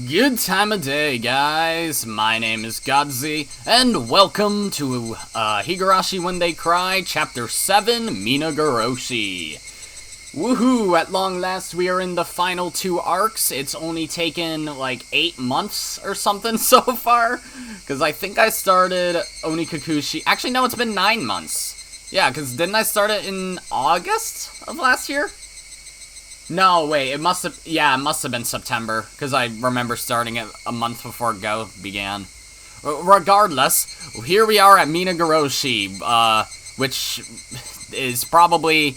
Good time of day, guys. My name is Godzi, and welcome to Higurashi When They Cry, Ch.7 Minagoroshi. Woohoo! At long last, we are in the final two arcs. It's only taken like 8 months or something so far, because I think I started Onikakushi. Actually, no, it's been 9 months. Yeah, because didn't I start it in August of last year? No, wait, it must have been September, because I remember starting it a month before Go began. Regardless, here we are at Minagoroshi, which is probably,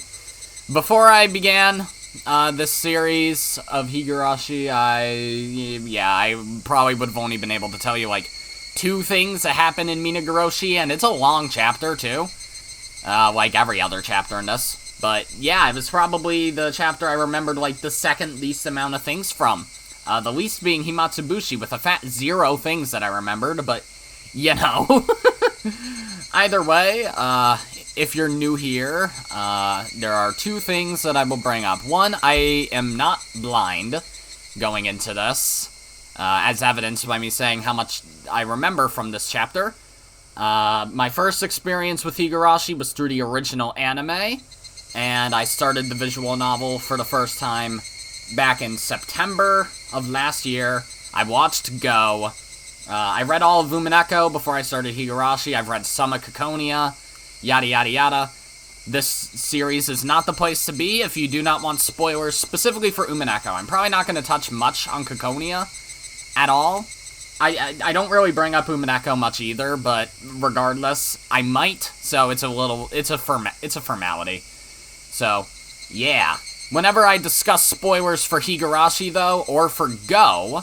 before I began this series of Higurashi, I probably would have only been able to tell you, like, 2 things that happen in Minagoroshi, and it's a long chapter, too, like every other chapter in this. But, yeah, it was probably the chapter I remembered, like, the second least amount of things from. The least being Hinamizawa with a fat 0 things that I remembered, but, you know. Either way, if you're new here, there are 2 things that I will bring up. One, I am not blind going into this, as evidenced by me saying how much I remember from this chapter. My first experience with Higurashi was through the original anime, and I started the visual novel for the first time back in September of last year. I watched Go. I read all of Umineko before I started Higurashi. I've read some of Kakonia, yada yada yada. This series is not the place to be if you do not want spoilers, specifically for Umineko. I'm probably not going to touch much on Kakonia at all. I don't really bring up Umineko much either, but regardless, I might, so it's a formality. So, yeah. Whenever I discuss spoilers for Higurashi, though, or for Go,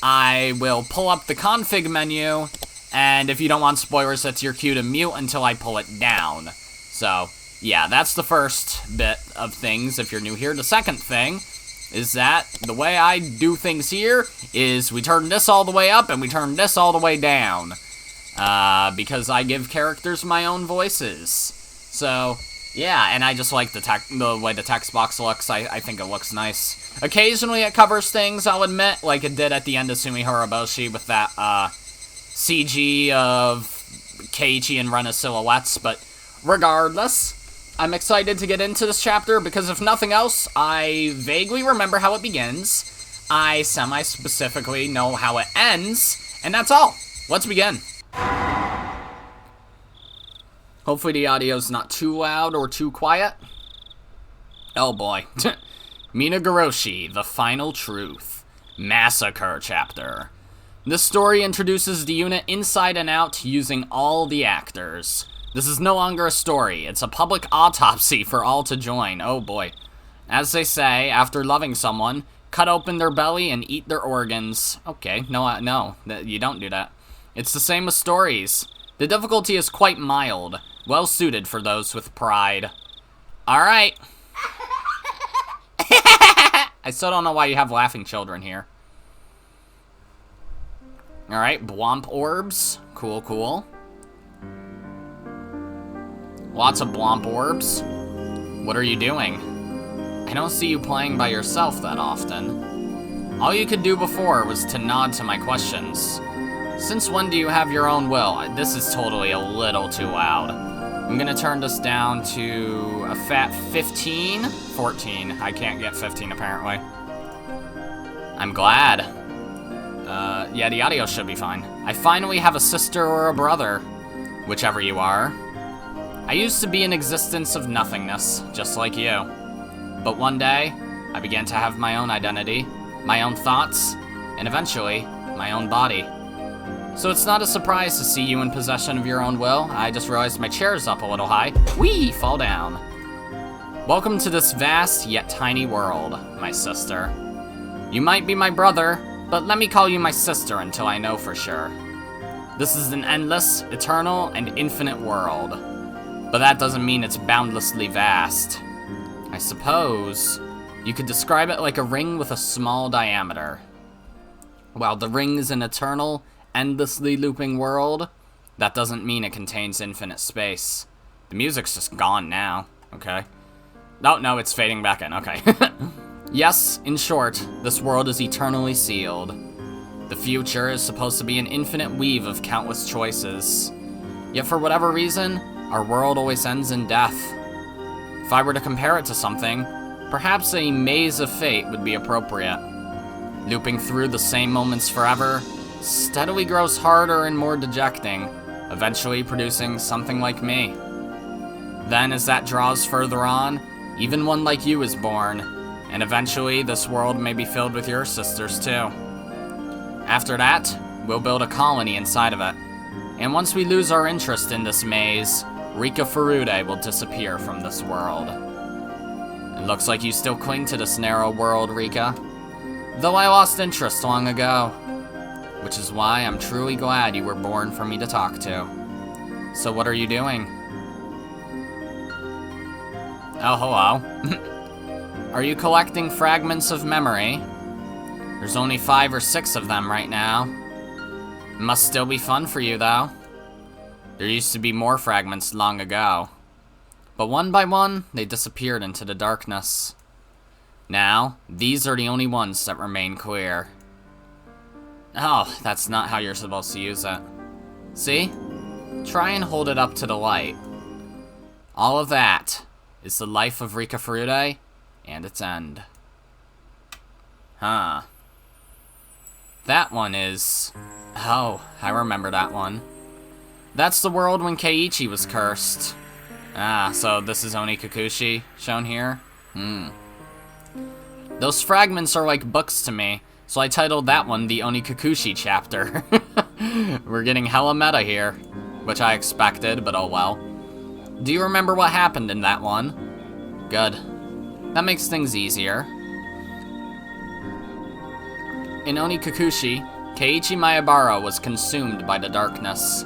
I will pull up the config menu, and if you don't want spoilers, that's your cue to mute until I pull it down. So, yeah, that's the first bit of things if you're new here. The second thing is that the way I do things here is we turn this all the way up and we turn this all the way down. Because I give characters my own voices. So, yeah, and I just like the way the text box looks. I think it looks nice. Occasionally it covers things, I'll admit, like it did at the end of Tsumihoroboshi with that, CG of Keiichi and Ren's silhouettes, but regardless, I'm excited to get into this chapter because if nothing else, I vaguely remember how it begins, I semi-specifically know how it ends, and that's all. Let's begin. Hopefully the audio's not too loud or too quiet. Oh boy. Minagoroshi, The Final Truth. Massacre Chapter. This story introduces the unit inside and out using all the actors. This is no longer a story, it's a public autopsy for all to join. Oh boy. As they say, after loving someone, cut open their belly and eat their organs. Okay, no, you don't do that. It's the same with stories. The difficulty is quite mild. Well suited for those with pride. Alright. I still don't know why you have laughing children here. Alright, Blomp orbs. Cool. Lots of Blomp orbs. What are you doing? I don't see you playing by yourself that often. All you could do before was to nod to my questions. Since when do you have your own will? This is totally a little too loud. I'm gonna turn this down to a fat 15? 14. I can't get 15 apparently. I'm glad. Yeah, the audio should be fine. I finally have a sister or a brother. Whichever you are. I used to be an existence of nothingness, just like you. But one day, I began to have my own identity, my own thoughts, and eventually, my own body. So it's not a surprise to see you in possession of your own will. I just realized my chair's up a little high. Whee! Fall down. Welcome to this vast yet tiny world, my sister. You might be my brother, but let me call you my sister until I know for sure. This is an endless, eternal, and infinite world. But that doesn't mean it's boundlessly vast. I suppose you could describe it like a ring with a small diameter. While the ring is an eternal, endlessly looping world, that doesn't mean it contains infinite space. The music's just gone now. Okay. No, it's fading back in. Okay. Yes, in short, this world is eternally sealed. The future is supposed to be an infinite weave of countless choices. Yet for whatever reason, our world always ends in death. If I were to compare it to something, perhaps a maze of fate would be appropriate. Looping through the same moments forever steadily grows harder and more dejecting, eventually producing something like me. Then as that draws further on, even one like you is born, and eventually this world may be filled with your sisters too. After that, we'll build a colony inside of it. And once we lose our interest in this maze, Rika Furude will disappear from this world. It looks like you still cling to this narrow world, Rika. Though I lost interest long ago. Which is why I'm truly glad you were born for me to talk to. So what are you doing? Oh, hello. Are you collecting fragments of memory? There's only 5 or 6 of them right now. It must still be fun for you, though. There used to be more fragments long ago. But one by one, they disappeared into the darkness. Now, these are the only ones that remain clear. Oh, that's not how you're supposed to use it. See? Try and hold it up to the light. All of that is the life of Rika Furude and its end. Huh. That one is... Oh, I remember that one. That's the world when Keiichi was cursed. Ah, so this is Onikakushi shown here? Those fragments are like books to me, so I titled that one the Onikakushi chapter. We're getting hella meta here, which I expected, but oh well. Do you remember what happened in that one? Good. That makes things easier. In Onikakushi, Keiichi Maebara was consumed by the darkness.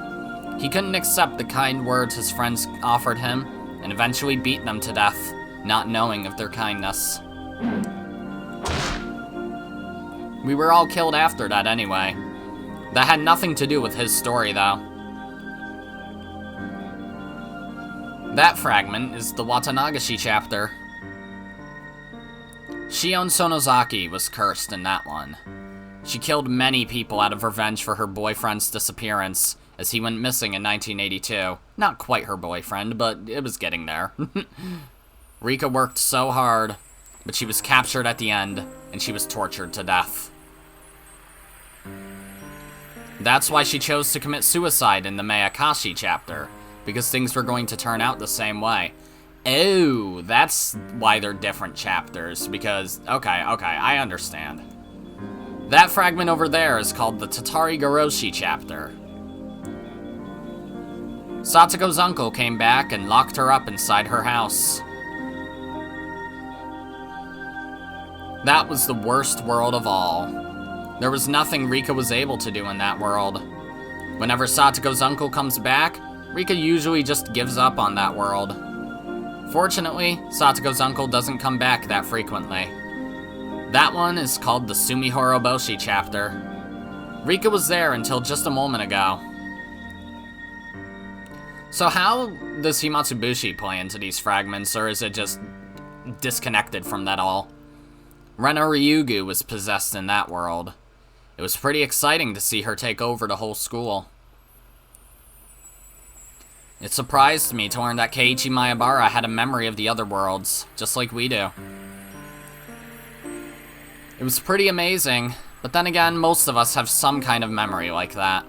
He couldn't accept the kind words his friends offered him, and eventually beat them to death, not knowing of their kindness. We were all killed after that anyway. That had nothing to do with his story, though. That fragment is the Watanagashi chapter. Shion Sonozaki was cursed in that one. She killed many people out of revenge for her boyfriend's disappearance, as he went missing in 1982. Not quite her boyfriend, but it was getting there. Rika worked so hard, but she was captured at the end, and she was tortured to death. That's why she chose to commit suicide in the Mayakashi chapter, because things were going to turn out the same way. Oh, that's why they're different chapters, because, okay, I understand. That fragment over there is called the Tatarigoroshi chapter. Satoko's uncle came back and locked her up inside her house. That was the worst world of all. There was nothing Rika was able to do in that world. Whenever Satoko's uncle comes back, Rika usually just gives up on that world. Fortunately, Satoko's uncle doesn't come back that frequently. That one is called the Tsumihoroboshi chapter. Rika was there until just a moment ago. So how does Himatsubushi play into these fragments, or is it just disconnected from that all? Rena Ryugu was possessed in that world. It was pretty exciting to see her take over the whole school. It surprised me to learn that Keiichi Maebara had a memory of the other worlds, just like we do. It was pretty amazing, but then again, most of us have some kind of memory like that.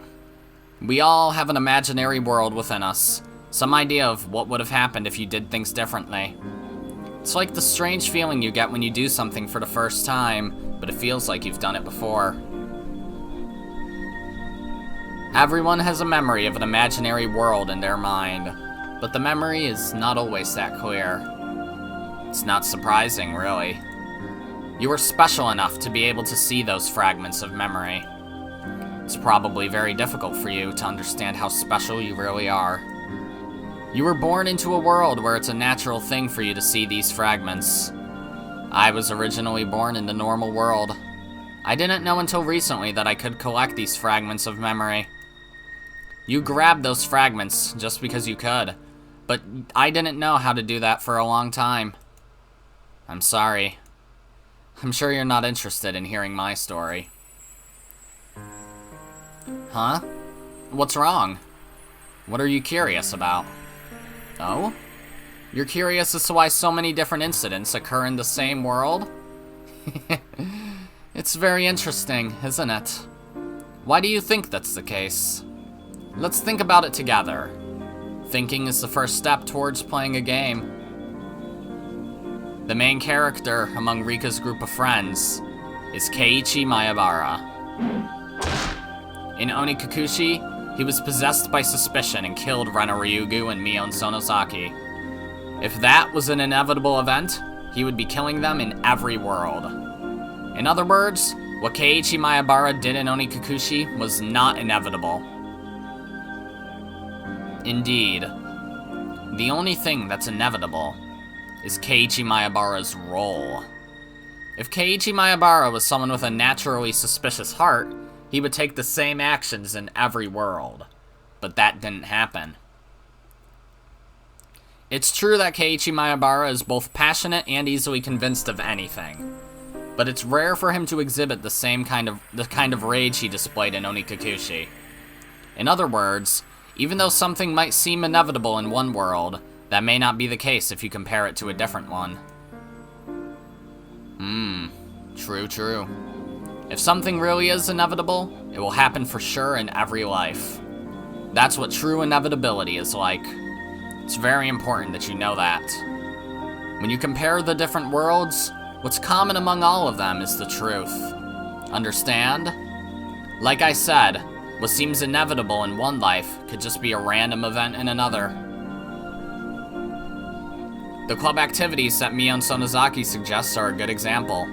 We all have an imaginary world within us, some idea of what would have happened if you did things differently. It's like the strange feeling you get when you do something for the first time, but it feels like you've done it before. Everyone has a memory of an imaginary world in their mind, but the memory is not always that clear. It's not surprising, really. You were special enough to be able to see those fragments of memory. It's probably very difficult for you to understand how special you really are. You were born into a world where it's a natural thing for you to see these fragments. I was originally born in the normal world. I didn't know until recently that I could collect these fragments of memory. You grabbed those fragments just because you could, but I didn't know how to do that for a long time. I'm sorry. I'm sure you're not interested in hearing my story. Huh? What's wrong? What are you curious about? Oh? You're curious as to why so many different incidents occur in the same world? It's very interesting, isn't it? Why do you think that's the case? Let's think about it together. Thinking is the first step towards playing a game. The main character among Rika's group of friends is Keiichi Maebara. In Onikakushi, he was possessed by suspicion and killed Rena Ryugu and Mion Sonozaki. If that was an inevitable event, he would be killing them in every world. In other words, what Keiichi Maebara did in Onikakushi was not inevitable. Indeed, the only thing that's inevitable is Keiichi Maebara's role. If Keiichi Maebara was someone with a naturally suspicious heart, he would take the same actions in every world. But that didn't happen. It's true that Keiichi Maebara is both passionate and easily convinced of anything, but it's rare for him to exhibit the kind of rage he displayed in Onikakushi. In other words, even though something might seem inevitable in one world, that may not be the case if you compare it to a different one. True. If something really is inevitable, it will happen for sure in every life. That's what true inevitability is like. It's very important that you know that. When you compare the different worlds, what's common among all of them is the truth. Understand? Like I said, what seems inevitable in one life could just be a random event in another. The club activities that Mion Sonozaki suggests are a good example.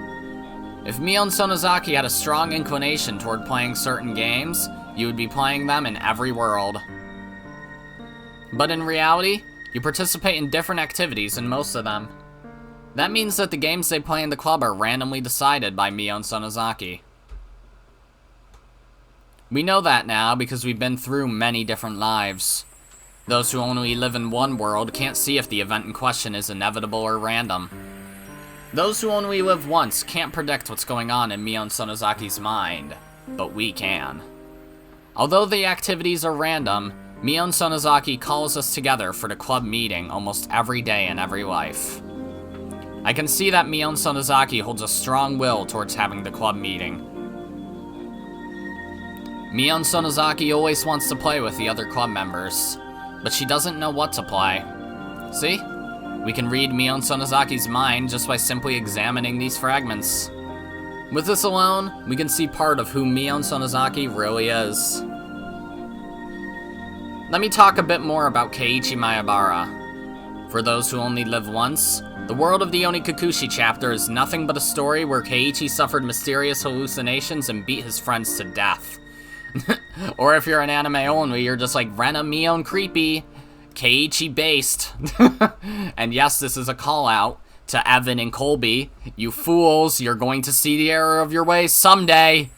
If Mion Sonozaki had a strong inclination toward playing certain games, you would be playing them in every world. But in reality, you participate in different activities in most of them. That means that the games they play in the club are randomly decided by Mion Sonozaki. We know that now because we've been through many different lives. Those who only live in one world can't see if the event in question is inevitable or random. Those who only live once can't predict what's going on in Mion Sonozaki's mind, but we can. Although the activities are random, Mion Sonozaki calls us together for the club meeting almost every day in every life. I can see that Mion Sonozaki holds a strong will towards having the club meeting. Mion Sonozaki always wants to play with the other club members, but she doesn't know what to play. See? We can read Mion Sonozaki's mind just by simply examining these fragments. With this alone, we can see part of who Mion Sonozaki really is. Let me talk a bit more about Keiichi Maebara. For those who only live once, the world of the Onikakushi chapter is nothing but a story where Keiichi suffered mysterious hallucinations and beat his friends to death. Or if you're an anime only, you're just like, Rena Mion creepy, Keiichi based. And yes, this is a call out to Evan and Colby. You fools, you're going to see the error of your ways someday.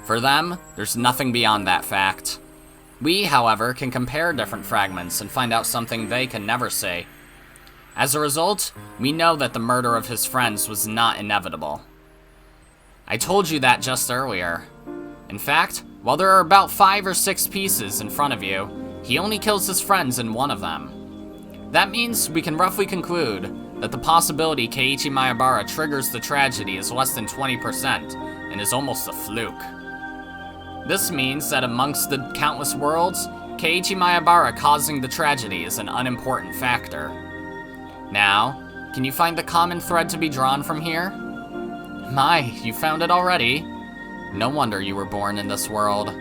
For them, there's nothing beyond that fact. We, however, can compare different fragments and find out something they can never see. As a result, we know that the murder of his friends was not inevitable. I told you that just earlier. In fact, while there are about 5 or 6 pieces in front of you, he only kills his friends in one of them. That means we can roughly conclude that the possibility Keiichi Maebara triggers the tragedy is less than 20% and is almost a fluke. This means that amongst the countless worlds, Keiichi Maebara causing the tragedy is an unimportant factor. Now, can you find the common thread to be drawn from here? My, you found it already. No wonder you were born in this world.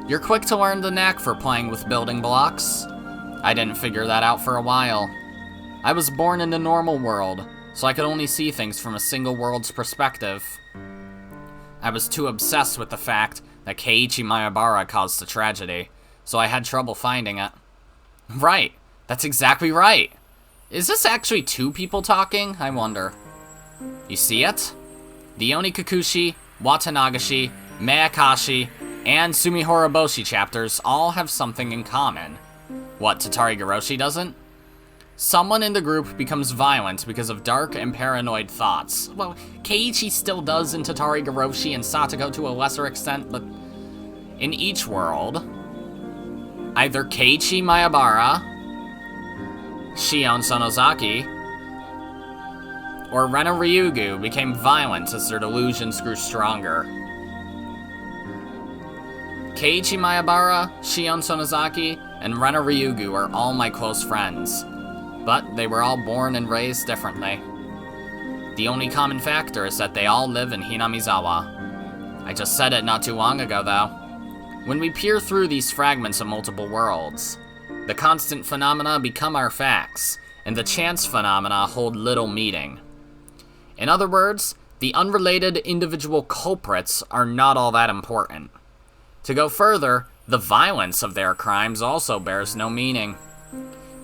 You're quick to learn the knack for playing with building blocks. I didn't figure that out for a while. I was born in the normal world, so I could only see things from a single world's perspective. I was too obsessed with the fact that Keiichi Maebara caused the tragedy, so I had trouble finding it. Right, that's exactly right. Is this actually 2 people talking? I wonder. You see it? The Onikakushi, Watanagashi, Meakashi, and Tsumihoroboshi chapters all have something in common. What, Tatari-Goroshi doesn't? Someone in the group becomes violent because of dark and paranoid thoughts. Well, Keiichi still does in Tatari-Goroshi and Satoko to a lesser extent, but in each world, either Keiichi Maebara, Shion Sonozaki, or Rena Ryugu became violent as their delusions grew stronger. Keiichi Maebara, Shion Sonozaki, and Rena Ryugu are all my close friends, but they were all born and raised differently. The only common factor is that they all live in Hinamizawa. I just said it not too long ago, though. When we peer through these fragments of multiple worlds, the constant phenomena become our facts, and the chance phenomena hold little meaning. In other words, the unrelated individual culprits are not all that important. To go further, the violence of their crimes also bears no meaning.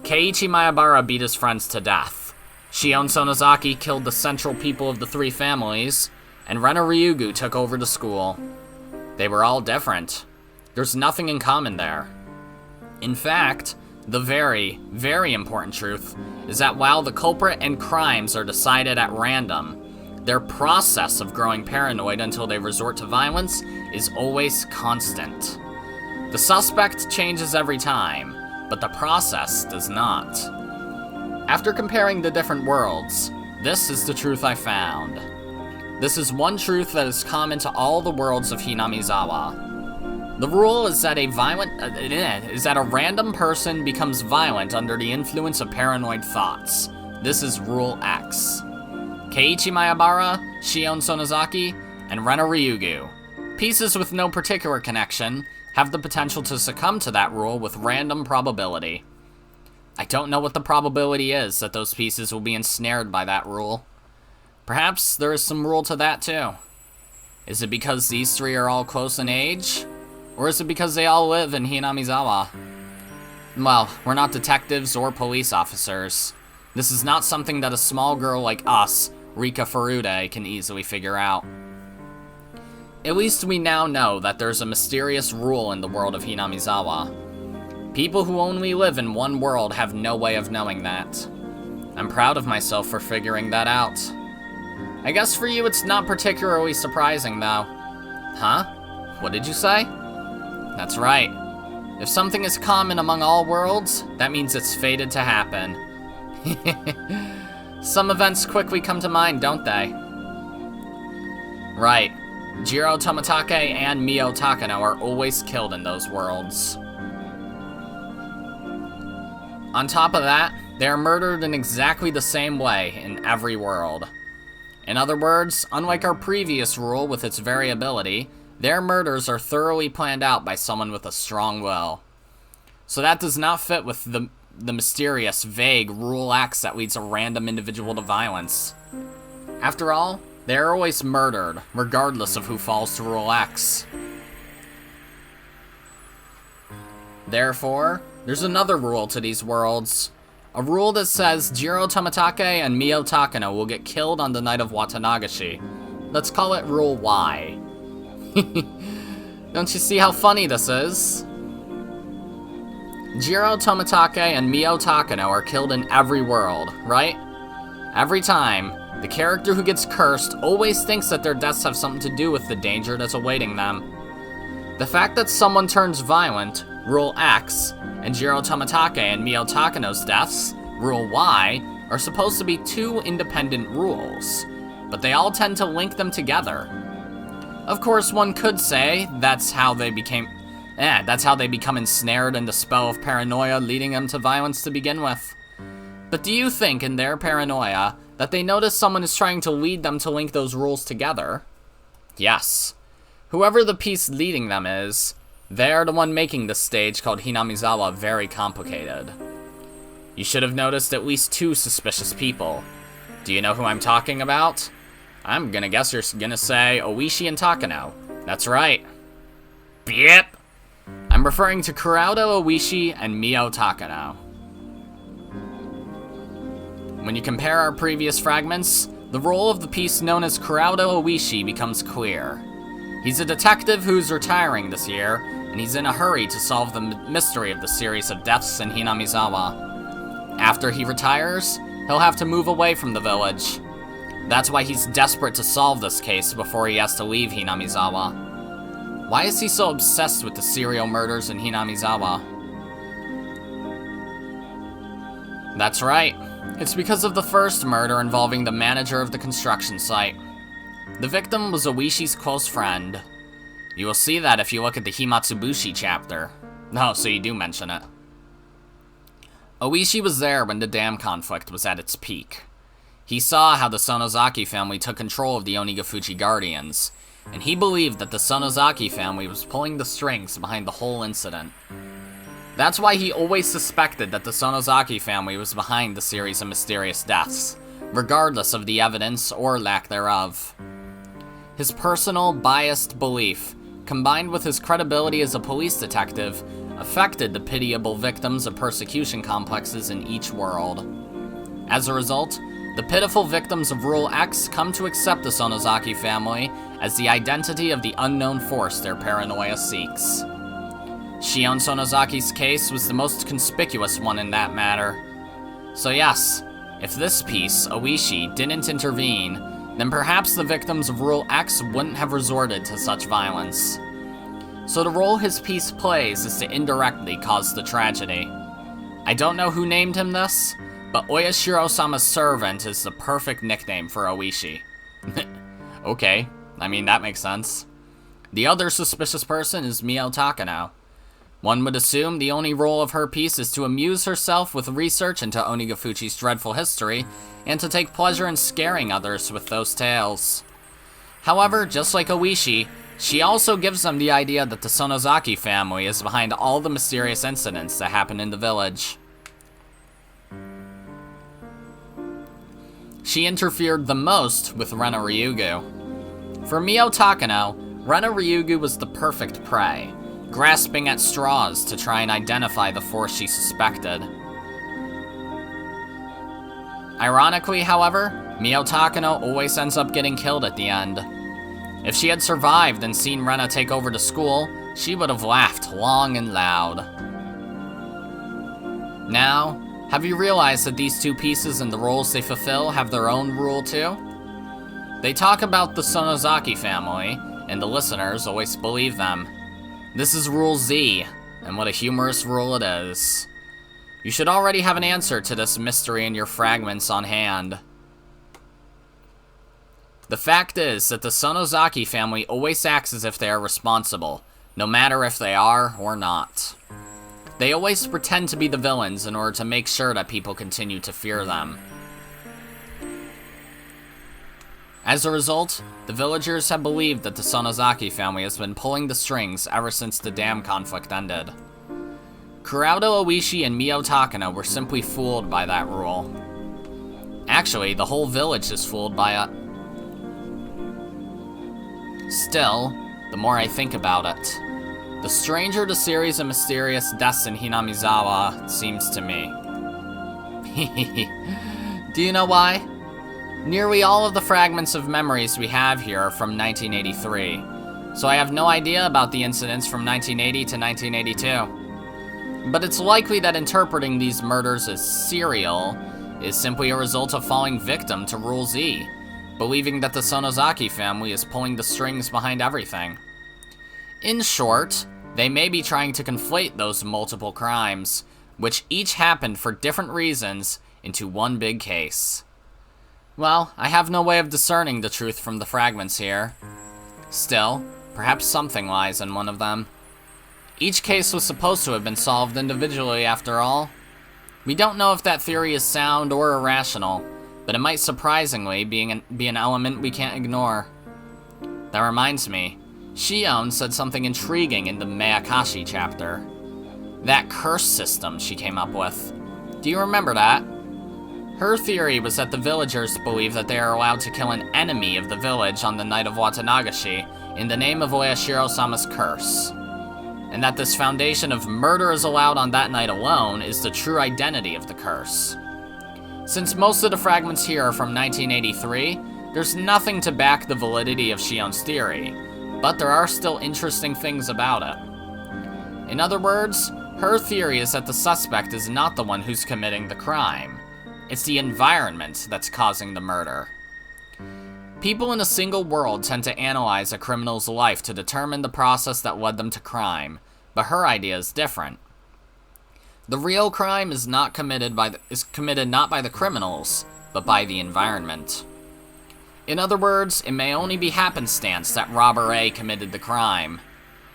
Keiichi Maebara beat his friends to death. Shion Sonozaki killed the central people of the three families, and Rena Ryugu took over the school. They were all different. There's nothing in common there. In fact, the very, very important truth is that while the culprit and crimes are decided at random, their process of growing paranoid until they resort to violence is always constant. The suspect changes every time, but the process does not. After comparing the different worlds, this is the truth I found. This is one truth that is common to all the worlds of Hinamizawa. The rule is that a random person becomes violent under the influence of paranoid thoughts. This is Rule X. Keiichi Maebara, Shion Sonozaki, and Rena Ryugu, pieces with no particular connection, have the potential to succumb to that rule with random probability. I don't know what the probability is that those pieces will be ensnared by that rule. Perhaps there is some rule to that too. Is it because these three are all close in age? Or is it because they all live in Hinamizawa? Well, we're not detectives or police officers. This is not something that a small girl like us, Rika Furude, can easily figure out. At least we now know that there's a mysterious rule in the world of Hinamizawa. People who only live in one world have no way of knowing that. I'm proud of myself for figuring that out. I guess for you it's not particularly surprising, though. Huh? What did you say? That's right. If something is common among all worlds, that means it's fated to happen. Some events quickly come to mind, don't they? Right. Jiro Tomitake and Mio Takano are always killed in those worlds. On top of that, they are murdered in exactly the same way in every world. In other words, unlike our previous rule with its variability, their murders are thoroughly planned out by someone with a strong will. So that does not fit with the mysterious, vague Rule X that leads a random individual to violence. After all, they are always murdered, regardless of who falls to Rule X. Therefore, there's another rule to these worlds. A rule that says Jiro Tomitake and Mio Takano will get killed on the night of Watanagashi. Let's call it Rule Y. Don't you see how funny this is? Jiro Tomitake and Mio Takano are killed in every world, right? Every time, the character who gets cursed always thinks that their deaths have something to do with the danger that's awaiting them. The fact that someone turns violent, Rule X, and Jiro Tomitake and Mio Takano's deaths, Rule Y, are supposed to be two independent rules, but they all tend to link them together. Of course, one could say that's how they become ensnared in the spell of paranoia leading them to violence to begin with. But do you think, in their paranoia, that they notice someone is trying to lead them to link those rules together? Yes. Whoever the piece leading them is, they're the one making this stage called Hinamizawa very complicated. You should have noticed at least two suspicious people. Do you know who I'm talking about? I'm gonna guess you're gonna say Oishi and Takano. That's right. Yep. I'm referring to Kuraudo Oishi and Mio Takano. When you compare our previous fragments, the role of the piece known as Kuraudo Oishi becomes clear. He's a detective who's retiring this year, and he's in a hurry to solve the mystery of the series of deaths in Hinamizawa. After he retires, he'll have to move away from the village. That's why he's desperate to solve this case before he has to leave Hinamizawa. Why is he so obsessed with the serial murders in Hinamizawa? That's right. It's because of the first murder involving the manager of the construction site. The victim was Oishi's close friend. You will see that if you look at the Himatsubushi chapter. Oh, so you do mention it. Oishi was there when the dam conflict was at its peak. He saw how the Sonozaki family took control of the Onigafuchi Guardians, and he believed that the Sonozaki family was pulling the strings behind the whole incident. That's why he always suspected that the Sonozaki family was behind the series of mysterious deaths, regardless of the evidence or lack thereof. His personal, biased belief, combined with his credibility as a police detective, affected the pitiable victims of persecution complexes in each world. As a result, the pitiful victims of Rule X come to accept the Sonozaki family as the identity of the unknown force their paranoia seeks. Shion Sonozaki's case was the most conspicuous one in that matter. So yes, if this piece, Oishi, didn't intervene, then perhaps the victims of Rule X wouldn't have resorted to such violence. So the role his piece plays is to indirectly cause the tragedy. I don't know who named him this, but Oyashiro-sama's servant is the perfect nickname for Oishi. Okay, I mean that makes sense. The other suspicious person is Mio Takano. One would assume the only role of her piece is to amuse herself with research into Onigafuchi's dreadful history, and to take pleasure in scaring others with those tales. However, just like Oishi, she also gives them the idea that the Sonozaki family is behind all the mysterious incidents that happen in the village. She interfered the most with Rena Ryugu. For Mio Takano, Rena Ryugu was the perfect prey, grasping at straws to try and identify the force she suspected. Ironically, however, Mio Takano always ends up getting killed at the end. If she had survived and seen Rena take over the school, she would have laughed long and loud. Now, have you realized that these two pieces and the roles they fulfill have their own rule too? They talk about the Sonozaki family, and the listeners always believe them. This is Rule Z, and what a humorous rule it is. You should already have an answer to this mystery in your fragments on hand. The fact is that the Sonozaki family always acts as if they are responsible, no matter if they are or not. They always pretend to be the villains in order to make sure that people continue to fear them. As a result, the villagers have believed that the Sonozaki family has been pulling the strings ever since the dam conflict ended. Kuraudo Oishi and Mio Takano were simply fooled by that rule. Actually, the whole village is fooled by it. Still, the more I think about it, the stranger the series of mysterious deaths in Hinamizawa seems to me. Do you know why? Nearly all of the fragments of memories we have here are from 1983, so I have no idea about the incidents from 1980 to 1982. But it's likely that interpreting these murders as serial is simply a result of falling victim to Rule Z, believing that the Sonozaki family is pulling the strings behind everything. In short, they may be trying to conflate those multiple crimes, which each happened for different reasons, into one big case. Well, I have no way of discerning the truth from the fragments here. Still, perhaps something lies in one of them. Each case was supposed to have been solved individually after all. We don't know if that theory is sound or irrational, but it might surprisingly be an element we can't ignore. That reminds me, Shion said something intriguing in the Mayakashi chapter. That curse system she came up with. Do you remember that? Her theory was that the villagers believe that they are allowed to kill an enemy of the village on the night of Watanagashi in the name of Oyashiro-sama's curse, and that this foundation of murder is allowed on that night alone is the true identity of the curse. Since most of the fragments here are from 1983, there's nothing to back the validity of Shion's theory, but there are still interesting things about it. In other words, her theory is that the suspect is not the one who's committing the crime. It's the environment that's causing the murder. People in a single world tend to analyze a criminal's life to determine the process that led them to crime, but her idea is different. The real crime is committed not by the criminals, but by the environment. In other words, it may only be happenstance that Robber A committed the crime,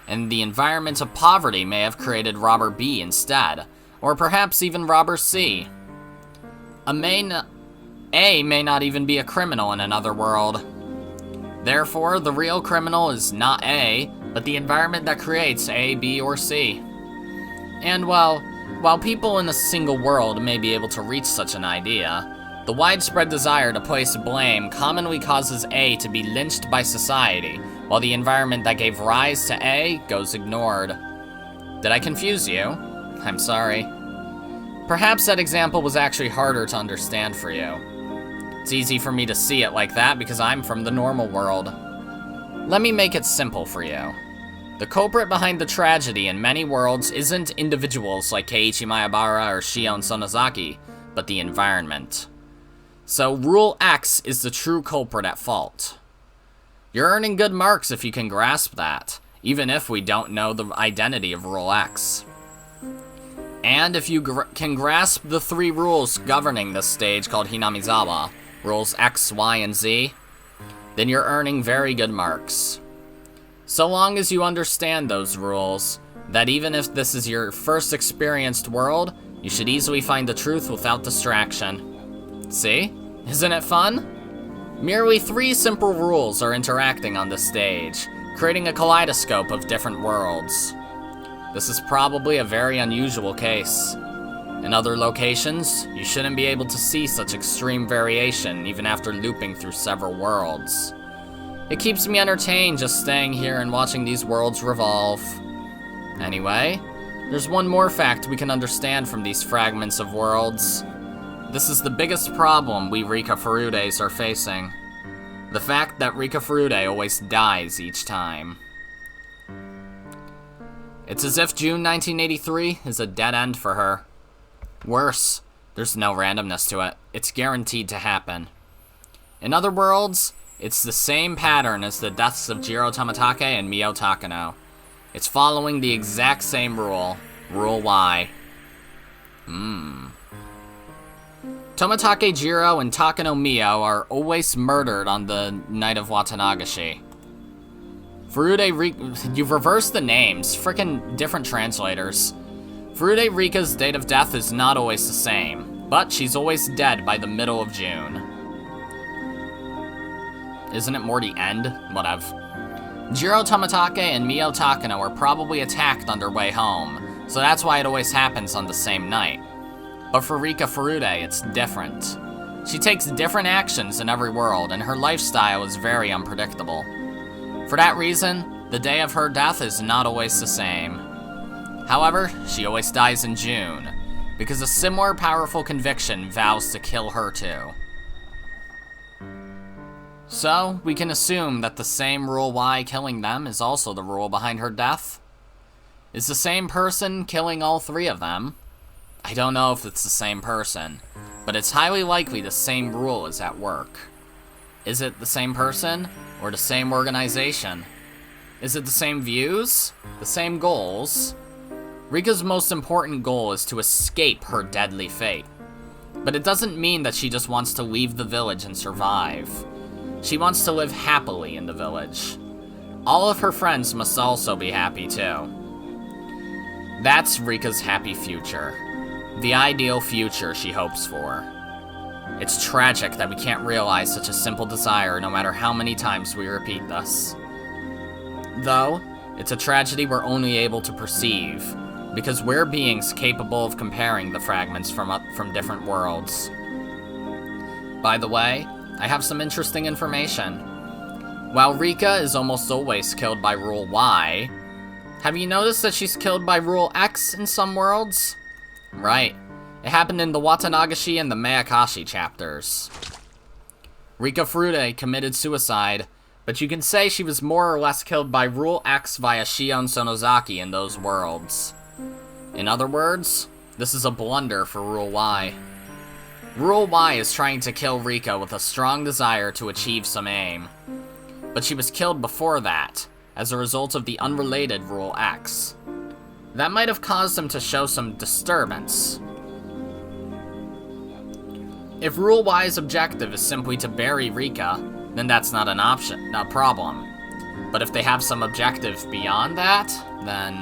and the environment of poverty may have created Robber B instead, or perhaps even Robber C. A may not even be a criminal in another world. Therefore, the real criminal is not A, but the environment that creates A, B, or C. And while people in a single world may be able to reach such an idea, the widespread desire to place blame commonly causes A to be lynched by society, while the environment that gave rise to A goes ignored. Did I confuse you? I'm sorry. Perhaps that example was actually harder to understand for you. It's easy for me to see it like that because I'm from the normal world. Let me make it simple for you. The culprit behind the tragedy in many worlds isn't individuals like Keiichi Maebara or Shion Sonozaki, but the environment. So Rule X is the true culprit at fault. You're earning good marks if you can grasp that, even if we don't know the identity of Rule X. And if you can grasp the 3 rules governing this stage called Hinamizawa, Rules X, Y, and Z, then you're earning very good marks. So long as you understand those rules, that even if this is your first experienced world, you should easily find the truth without distraction. See? Isn't it fun? Merely 3 simple rules are interacting on this stage, creating a kaleidoscope of different worlds. This is probably a very unusual case. In other locations, you shouldn't be able to see such extreme variation even after looping through several worlds. It keeps me entertained just staying here and watching these worlds revolve. Anyway, there's one more fact we can understand from these fragments of worlds. This is the biggest problem we Rika Furudes are facing. The fact that Rika Furude always dies each time. It's as if June 1983 is a dead end for her. Worse, there's no randomness to it. It's guaranteed to happen. In other worlds, it's the same pattern as the deaths of Jiro Tomitake and Mio Takano. It's following the exact same rule, Rule Y. Tomitake Jiro and Takano Mio are always murdered on the night of Watanagashi. You've reversed the names, frickin' different translators. Furude Rika's date of death is not always the same, but she's always dead by the middle of June. Isn't it more the end? Whatever. Jiro Tomitake and Mio Takano were probably attacked on their way home, so that's why it always happens on the same night. But for Rika Furude, it's different. She takes different actions in every world, and her lifestyle is very unpredictable. For that reason, the day of her death is not always the same. However, she always dies in June, because a similar powerful conviction vows to kill her too. So, we can assume that the same Rule Y killing them is also the rule behind her death? Is the same person killing all 3 of them? I don't know if it's the same person, but it's highly likely the same rule is at work. Is it the same person, or the same organization? Is it the same views? The same goals? Rika's most important goal is to escape her deadly fate. But it doesn't mean that she just wants to leave the village and survive. She wants to live happily in the village. All of her friends must also be happy too. That's Rika's happy future. The ideal future she hopes for. It's tragic that we can't realize such a simple desire no matter how many times we repeat this. Though, it's a tragedy we're only able to perceive, because we're beings capable of comparing the fragments from different worlds. By the way, I have some interesting information. While Rika is almost always killed by Rule Y, have you noticed that she's killed by Rule X in some worlds? Right. It happened in the Watanagashi and the Mayakashi chapters. Rika Furude committed suicide, but you can say she was more or less killed by Rule X via Shion Sonozaki in those worlds. In other words, this is a blunder for Rule Y. Rule Y is trying to kill Rika with a strong desire to achieve some aim. But she was killed before that, as a result of the unrelated Rule X. That might have caused him to show some disturbance. If Rule Y's objective is simply to bury Rika, then that's not an option, not a problem. But if they have some objective beyond that, then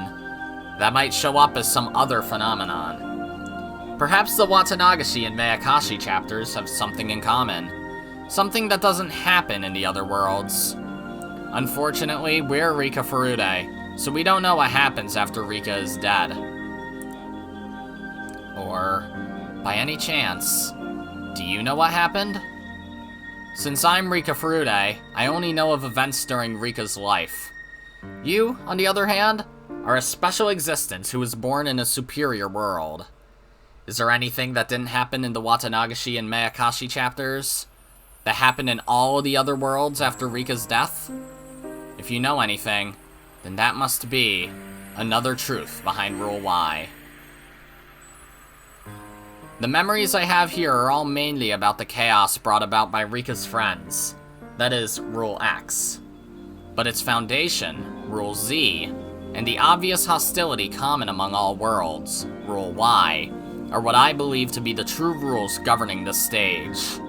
that might show up as some other phenomenon. Perhaps the Watanagashi and Mayakashi chapters have something in common. Something that doesn't happen in the other worlds. Unfortunately, we're Rika Furude, so we don't know what happens after Rika is dead. Or, by any chance, do you know what happened? Since I'm Rika Furude, I only know of events during Rika's life. You, on the other hand, are a special existence who was born in a superior world. Is there anything that didn't happen in the Watanagashi and Mayakashi chapters that happened in all of the other worlds after Rika's death? If you know anything, then that must be another truth behind Rule Y. The memories I have here are all mainly about the chaos brought about by Rika's friends, that is, Rule X. But its foundation, Rule Z, and the obvious hostility common among all worlds, Rule Y, are what I believe to be the true rules governing this stage.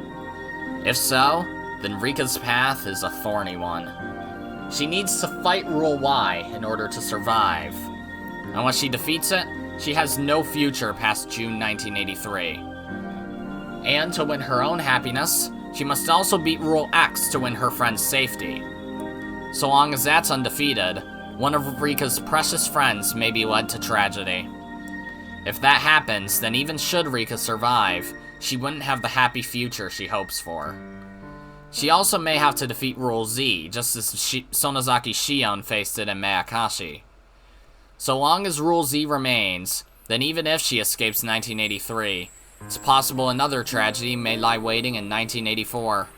If so, then Rika's path is a thorny one. She needs to fight Rule Y in order to survive. Unless she defeats it, she has no future past June 1983. And to win her own happiness, she must also beat Rule X to win her friend's safety. So long as that's undefeated, one of Rika's precious friends may be led to tragedy. If that happens, then even should Rika survive, she wouldn't have the happy future she hopes for. She also may have to defeat Rule Z, just as Sonozaki Shion faced it in Mayakashi. So long as Rule Z remains, then even if she escapes 1983, it's possible another tragedy may lie waiting in 1984.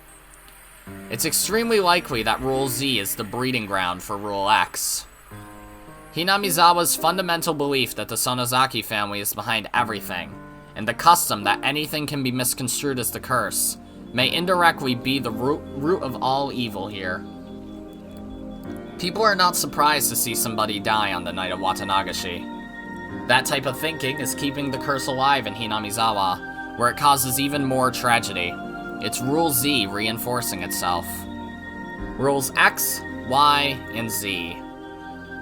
It's extremely likely that Rule Z is the breeding ground for Rule X. Hinamizawa's fundamental belief that the Sonozaki family is behind everything, and the custom that anything can be misconstrued as the curse, may indirectly be the root of all evil here. People are not surprised to see somebody die on the night of Watanagashi. That type of thinking is keeping the curse alive in Hinamizawa, where it causes even more tragedy. It's Rule Z reinforcing itself. Rules X, Y, and Z.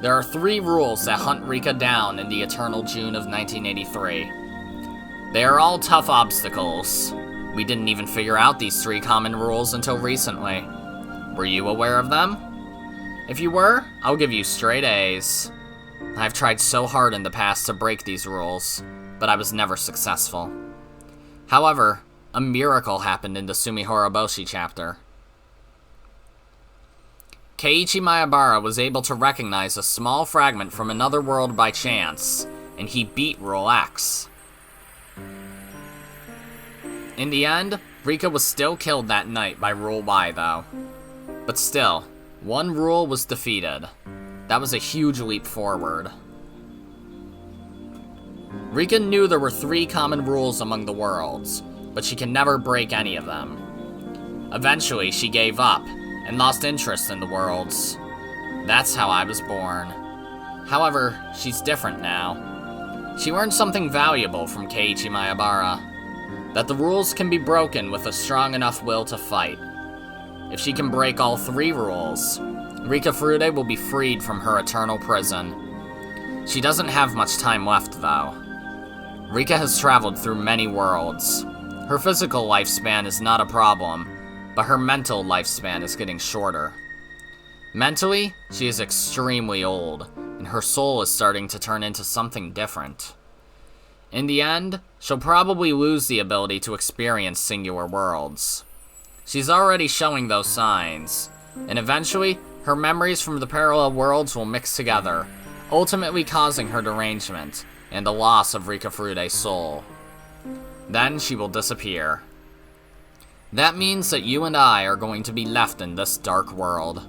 There are 3 rules that hunt Rika down in the eternal June of 1983. They are all tough obstacles. We didn't even figure out these 3 common rules until recently. Were you aware of them? If you were, I'll give you straight A's. I've tried so hard in the past to break these rules, but I was never successful. However, a miracle happened in the Tsumihoroboshi chapter. Keiichi Maebara was able to recognize a small fragment from another world by chance, and he beat Rule X. In the end, Rika was still killed that night by Rule Y, though. But still, 1 rule was defeated. That was a huge leap forward. Rika knew there were 3 common rules among the worlds, but she can never break any of them. Eventually, she gave up, and lost interest in the worlds. That's how I was born. However, she's different now. She learned something valuable from Keiichi Maebara, that the rules can be broken with a strong enough will to fight. If she can break all 3 rules, Rika Furude will be freed from her eternal prison. She doesn't have much time left, though. Rika has traveled through many worlds. Her physical lifespan is not a problem, but her mental lifespan is getting shorter. Mentally, she is extremely old, and her soul is starting to turn into something different. In the end, she'll probably lose the ability to experience singular worlds. She's already showing those signs, and eventually, her memories from the parallel worlds will mix together, ultimately causing her derangement and the loss of Rika Furude's soul. Then she will disappear. That means that you and I are going to be left in this dark world.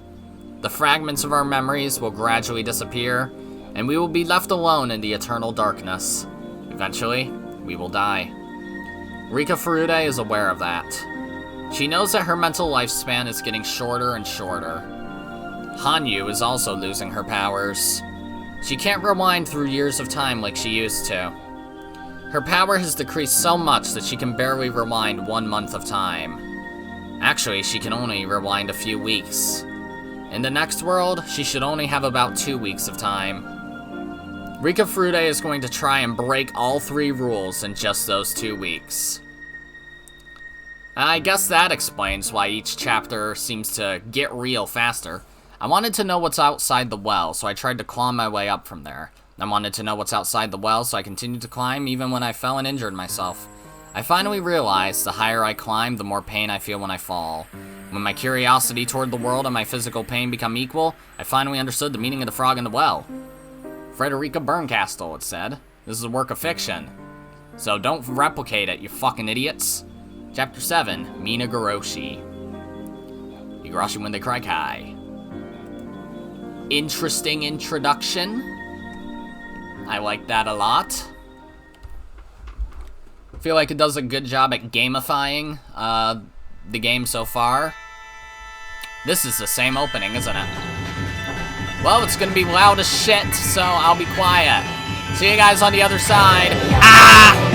The fragments of our memories will gradually disappear, and we will be left alone in the eternal darkness. Eventually, we will die. Rika Furude is aware of that. She knows that her mental lifespan is getting shorter and shorter. Hanyuu is also losing her powers. She can't rewind through years of time like she used to. Her power has decreased so much that she can barely rewind 1 month of time. Actually, she can only rewind a few weeks. In the next world, she should only have about 2 weeks of time. Rika Furude is going to try and break all 3 rules in just those 2 weeks. I guess that explains why each chapter seems to get real faster. I wanted to know what's outside the well, so I tried to claw my way up from there. I wanted to know what's outside the well, so I continued to climb even when I fell and injured myself. I finally realized the higher I climb, the more pain I feel when I fall. When my curiosity toward the world and my physical pain become equal, I finally understood the meaning of the frog in the well. Frederica Berncastle, it said. This is a work of fiction. So don't replicate it, you fucking idiots. Chapter 7, Minagoroshi. Higurashi When They Cry Kai. Interesting introduction. I like that a lot. I feel like it does a good job at gamifying the game so far. This is the same opening, isn't it? Well, it's gonna be loud as shit, so I'll be quiet. See you guys on the other side. Ah!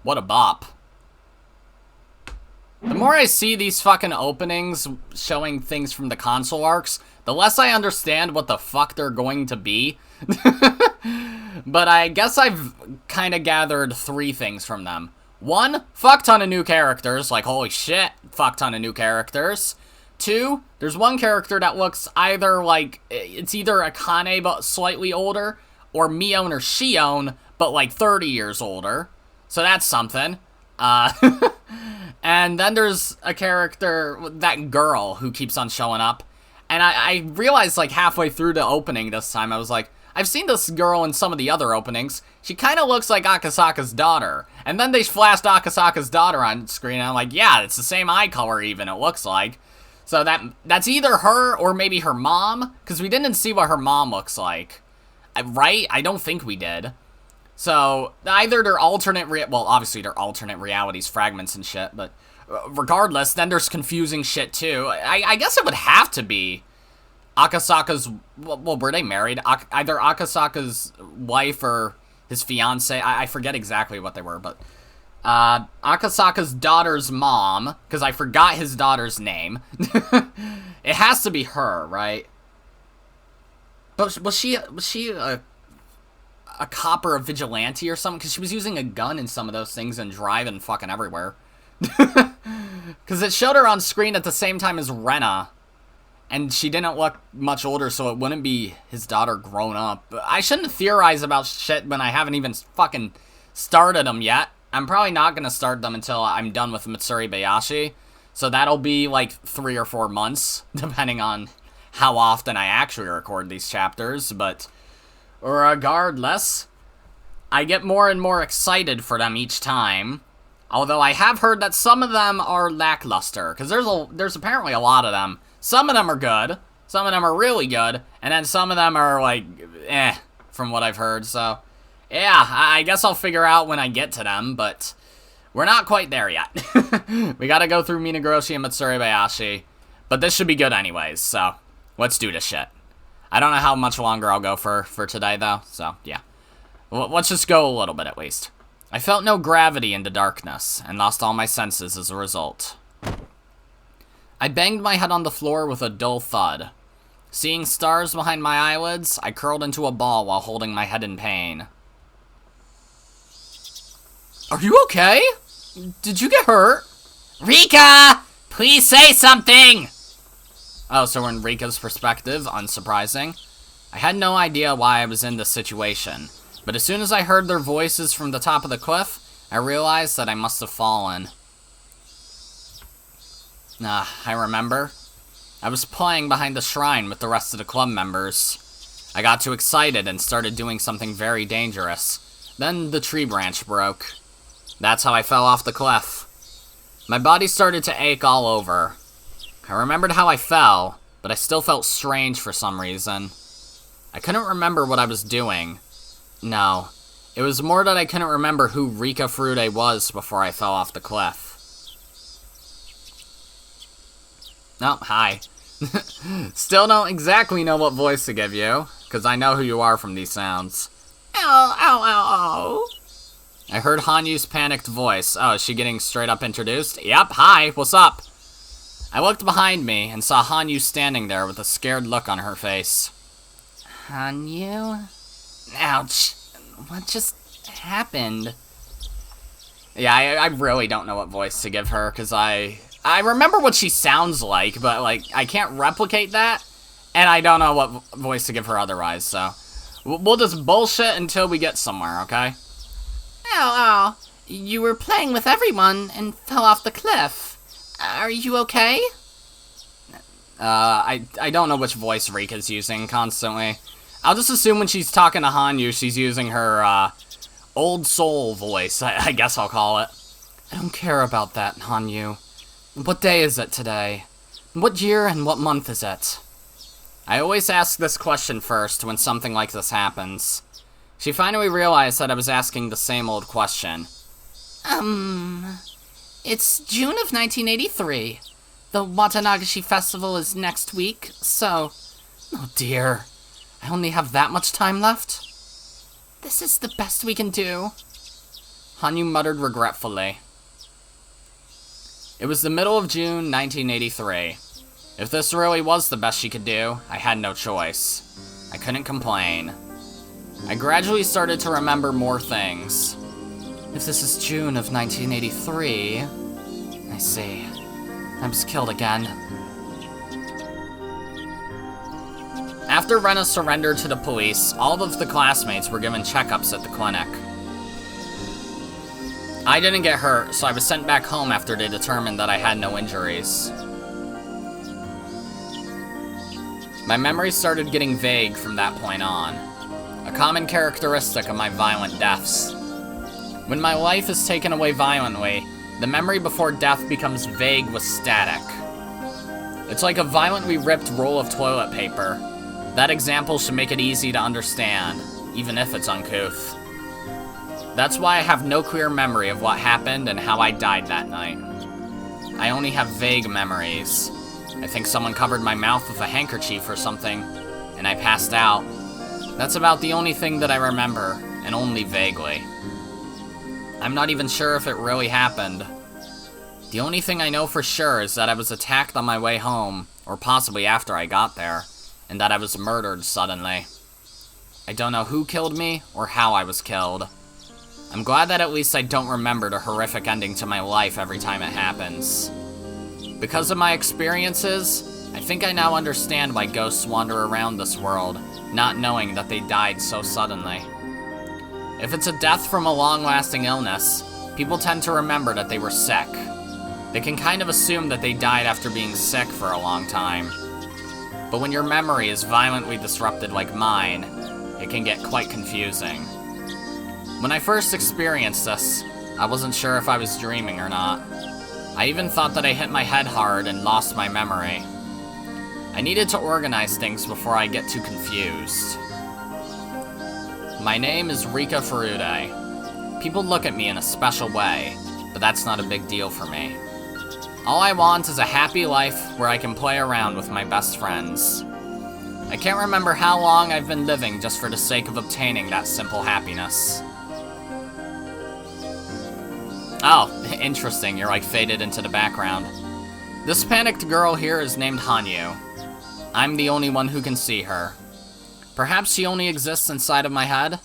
What a bop. The more I see these fucking openings showing things from the console arcs, the less I understand what the fuck they're going to be. But I guess I've kind of gathered 3 things from them. 1, fuck ton of new characters, like holy shit, fuck ton of new characters. 2, there's one character that looks either like, it's either Akane but slightly older, or Mion or Shion, but like 30 years older. So that's something. And then there's a character, that girl who keeps on showing up. And I realized like halfway through the opening this time, I was like, I've seen this girl in some of the other openings. She kind of looks like Akasaka's daughter. And then they flashed Akasaka's daughter on screen, and I'm like, yeah, it's the same eye color even, it looks like. So that's either her or maybe her mom, because we didn't see what her mom looks like. Right? I don't think we did. So, either they're well, obviously they're alternate realities, fragments and shit, but regardless, then there's confusing shit too. I guess it would have to be Akasaka's, well, were they married? Either Akasaka's wife or his fiance, I forget exactly what they were, but Akasaka's daughter's mom, because I forgot his daughter's name. It has to be her, right? But was she a cop or a vigilante or something? Because she was using a gun in some of those things and driving fucking everywhere. Because it showed her on screen at the same time as Rena And she didn't look much older, so it wouldn't be his daughter grown up. I shouldn't theorize about shit when I haven't even fucking started them yet. I'm probably not going to start them until I'm done with Mitsurubayashi. So that'll be like 3 or 4 months, depending on how often I actually record these chapters. But regardless, I get more and more excited for them each time. Although I have heard that some of them are lackluster, because there's apparently a lot of them. Some of them are good, some of them are really good, and then some of them are like, from what I've heard. So, yeah, I guess I'll figure out when I get to them, but we're not quite there yet. We gotta go through Minagoroshi and Mitsurubayashi, but this should be good anyways, so let's do this shit. I don't know how much longer I'll go for today, though, so yeah. Let's just go a little bit at least. I felt no gravity in the darkness, and lost all my senses as a result. I banged my head on the floor with a dull thud. Seeing stars behind my eyelids, I curled into a ball while holding my head in pain. Are you okay? Did you get hurt? Rika! Please say something! Oh, so in Rika's perspective, unsurprising. I had no idea why I was in this situation, but as soon as I heard their voices from the top of the cliff, I realized that I must have fallen. I remember. I was playing behind the shrine with the rest of the club members. I got too excited and started doing something very dangerous. Then the tree branch broke. That's how I fell off the cliff. My body started to ache all over. I remembered how I fell, but I still felt strange for some reason. I couldn't remember what I was doing. No, it was more that I couldn't remember who Rika Furude was before I fell off the cliff. Oh, hi. Still don't exactly know what voice to give you, because I know who you are from these sounds. Ow, ow, ow, ow. I heard Hanyuu's panicked voice. Oh, is she getting straight up introduced? Yep, hi, what's up? I looked behind me and saw Hanyuu standing there with a scared look on her face. Hanyuu? Ouch. What just happened? Yeah, I really don't know what voice to give her, because I remember what she sounds like, but, like, I can't replicate that, and I don't know what voice to give her otherwise, so we'll just bullshit until we get somewhere, okay? Oh, you were playing with everyone and fell off the cliff. Are you okay? I don't know which voice Rika's using constantly. I'll just assume when she's talking to Hanyuu, she's using her, old soul voice, I guess I'll call it. I don't care about that, Hanyuu. What day is it today? What year and what month is it? I always ask this question first when something like this happens. She finally realized that I was asking the same old question. It's June of 1983. The Watanagashi Festival is next week, so... Oh dear. I only have that much time left? This is the best we can do. Hanyuu muttered regretfully. It was the middle of June 1983. If this really was the best she could do, I had no choice. I couldn't complain. I gradually started to remember more things. If this is June of 1983... I see. I was killed again. After Rena surrendered to the police, all of the classmates were given checkups at the clinic. I didn't get hurt, so I was sent back home after they determined that I had no injuries. My memories started getting vague from that point on, a common characteristic of my violent deaths. When my life is taken away violently, the memory before death becomes vague with static. It's like a violently ripped roll of toilet paper. That example should make it easy to understand, even if it's uncouth. That's why I have no clear memory of what happened and how I died that night. I only have vague memories. I think someone covered my mouth with a handkerchief or something, and I passed out. That's about the only thing that I remember, and only vaguely. I'm not even sure if it really happened. The only thing I know for sure is that I was attacked on my way home, or possibly after I got there, and that I was murdered suddenly. I don't know who killed me, or how I was killed. I'm glad that at least I don't remember the horrific ending to my life every time it happens. Because of my experiences, I think I now understand why ghosts wander around this world, not knowing that they died so suddenly. If it's a death from a long-lasting illness, people tend to remember that they were sick. They can kind of assume that they died after being sick for a long time. But when your memory is violently disrupted like mine, it can get quite confusing. When I first experienced this, I wasn't sure if I was dreaming or not. I even thought that I hit my head hard and lost my memory. I needed to organize things before I get too confused. My name is Rika Furude. People look at me in a special way, but that's not a big deal for me. All I want is a happy life where I can play around with my best friends. I can't remember how long I've been living just for the sake of obtaining that simple happiness. Oh, interesting, you're like faded into the background. This panicked girl here is named Hanyuu. I'm the only one who can see her. Perhaps she only exists inside of my head?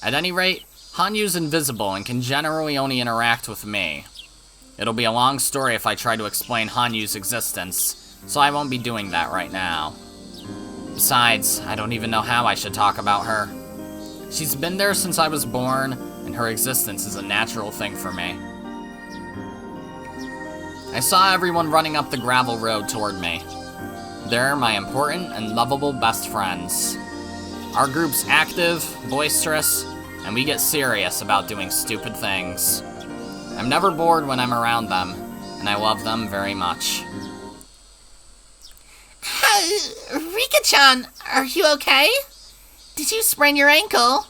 At any rate, Hanyuu's invisible and can generally only interact with me. It'll be a long story if I try to explain Hanyuu's existence, so I won't be doing that right now. Besides, I don't even know how I should talk about her. She's been there since I was born, and her existence is a natural thing for me. I saw everyone running up the gravel road toward me. They're my important and lovable best friends. Our group's active, boisterous, and we get serious about doing stupid things. I'm never bored when I'm around them, and I love them very much. Rika-chan, are you okay? Did you sprain your ankle?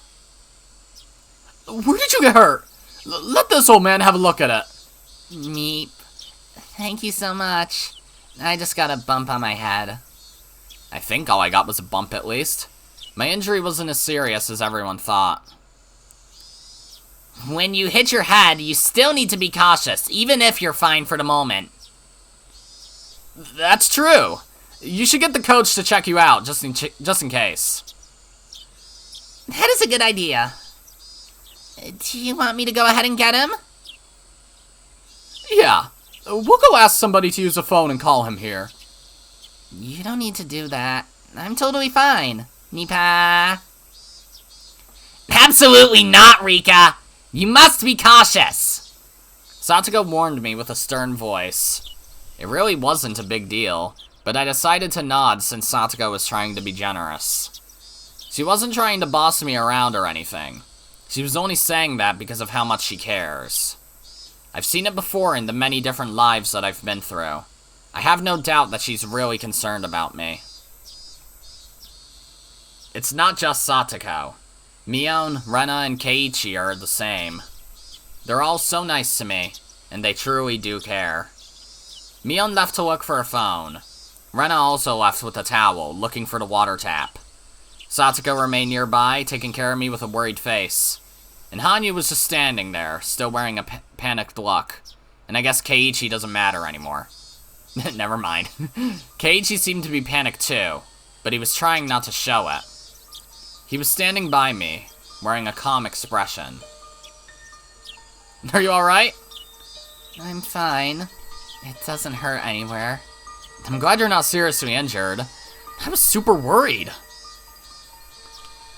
Where did you get hurt? Let this old man have a look at it. Meep. Thank you so much. I just got a bump on my head. I think all I got was a bump at least. My injury wasn't as serious as everyone thought. When you hit your head, you still need to be cautious, even if you're fine for the moment. That's true. You should get the coach to check you out, just in case. That is a good idea. Do you want me to go ahead and get him? Yeah. We'll go ask somebody to use a phone and call him here. You don't need to do that. I'm totally fine. Nipa. Absolutely not, Rika! You must be cautious! Satoko warned me with a stern voice. It really wasn't a big deal, but I decided to nod since Satoko was trying to be generous. She wasn't trying to boss me around or anything. She was only saying that because of how much she cares. I've seen it before in the many different lives that I've been through. I have no doubt that she's really concerned about me. It's not just Satoko. Mion, Rena, and Keiichi are the same. They're all so nice to me, and they truly do care. Mion left to look for a phone. Rena also left with a towel, looking for the water tap. Satoko remained nearby, taking care of me with a worried face. And Hanyuu was just standing there, still wearing a panicked look. And I guess Keiichi doesn't matter anymore. Never mind. Keiichi seemed to be panicked too, but he was trying not to show it. He was standing by me, wearing a calm expression. Are you alright? I'm fine. It doesn't hurt anywhere. I'm glad you're not seriously injured. I was super worried.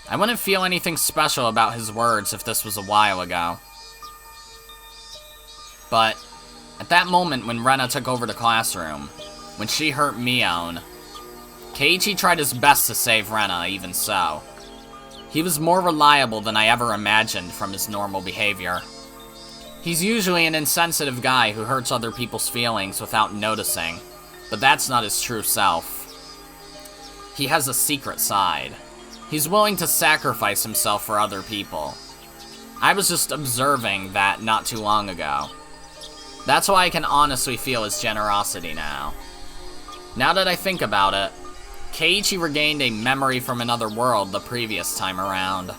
I wouldn't feel anything special about his words if this was a while ago. But at that moment when Rena took over the classroom, when she hurt Mion, Keiichi tried his best to save Rena, even so. He was more reliable than I ever imagined from his normal behavior. He's usually an insensitive guy who hurts other people's feelings without noticing, but that's not his true self. He has a secret side. He's willing to sacrifice himself for other people. I was just observing that not too long ago. That's why I can honestly feel his generosity now. Now that I think about it, Keiichi regained a memory from another world the previous time around.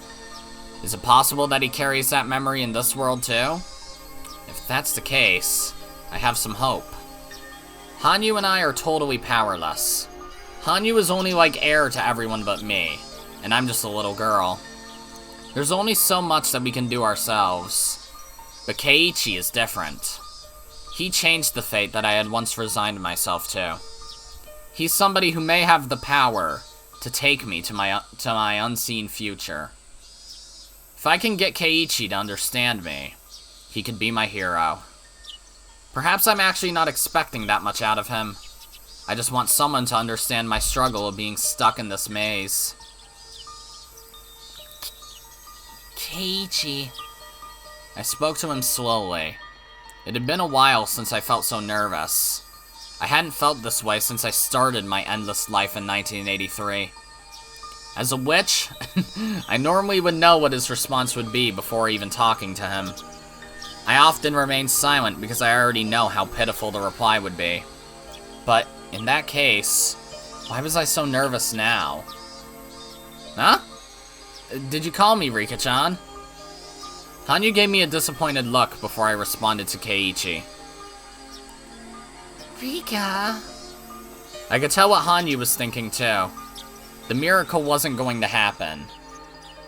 Is it possible that he carries that memory in this world too? If that's the case, I have some hope. Hanyuu and I are totally powerless. Hanyuu is only like heir to everyone but me, and I'm just a little girl. There's only so much that we can do ourselves. But Keiichi is different. He changed the fate that I had once resigned myself to. He's somebody who may have the power to take me to my unseen future. If I can get Keiichi to understand me, he could be my hero. Perhaps I'm actually not expecting that much out of him. I just want someone to understand my struggle of being stuck in this maze. Keiichi. I spoke to him slowly. It had been a while since I felt so nervous. I hadn't felt this way since I started my endless life in 1983. As a witch, I normally would know what his response would be before even talking to him. I often remain silent because I already know how pitiful the reply would be. But in that case, why was I so nervous now? Huh? Did you call me, Rika-chan? Hanyuu gave me a disappointed look before I responded to Keiichi. Rika. I could tell what Hanyuu was thinking too. The miracle wasn't going to happen.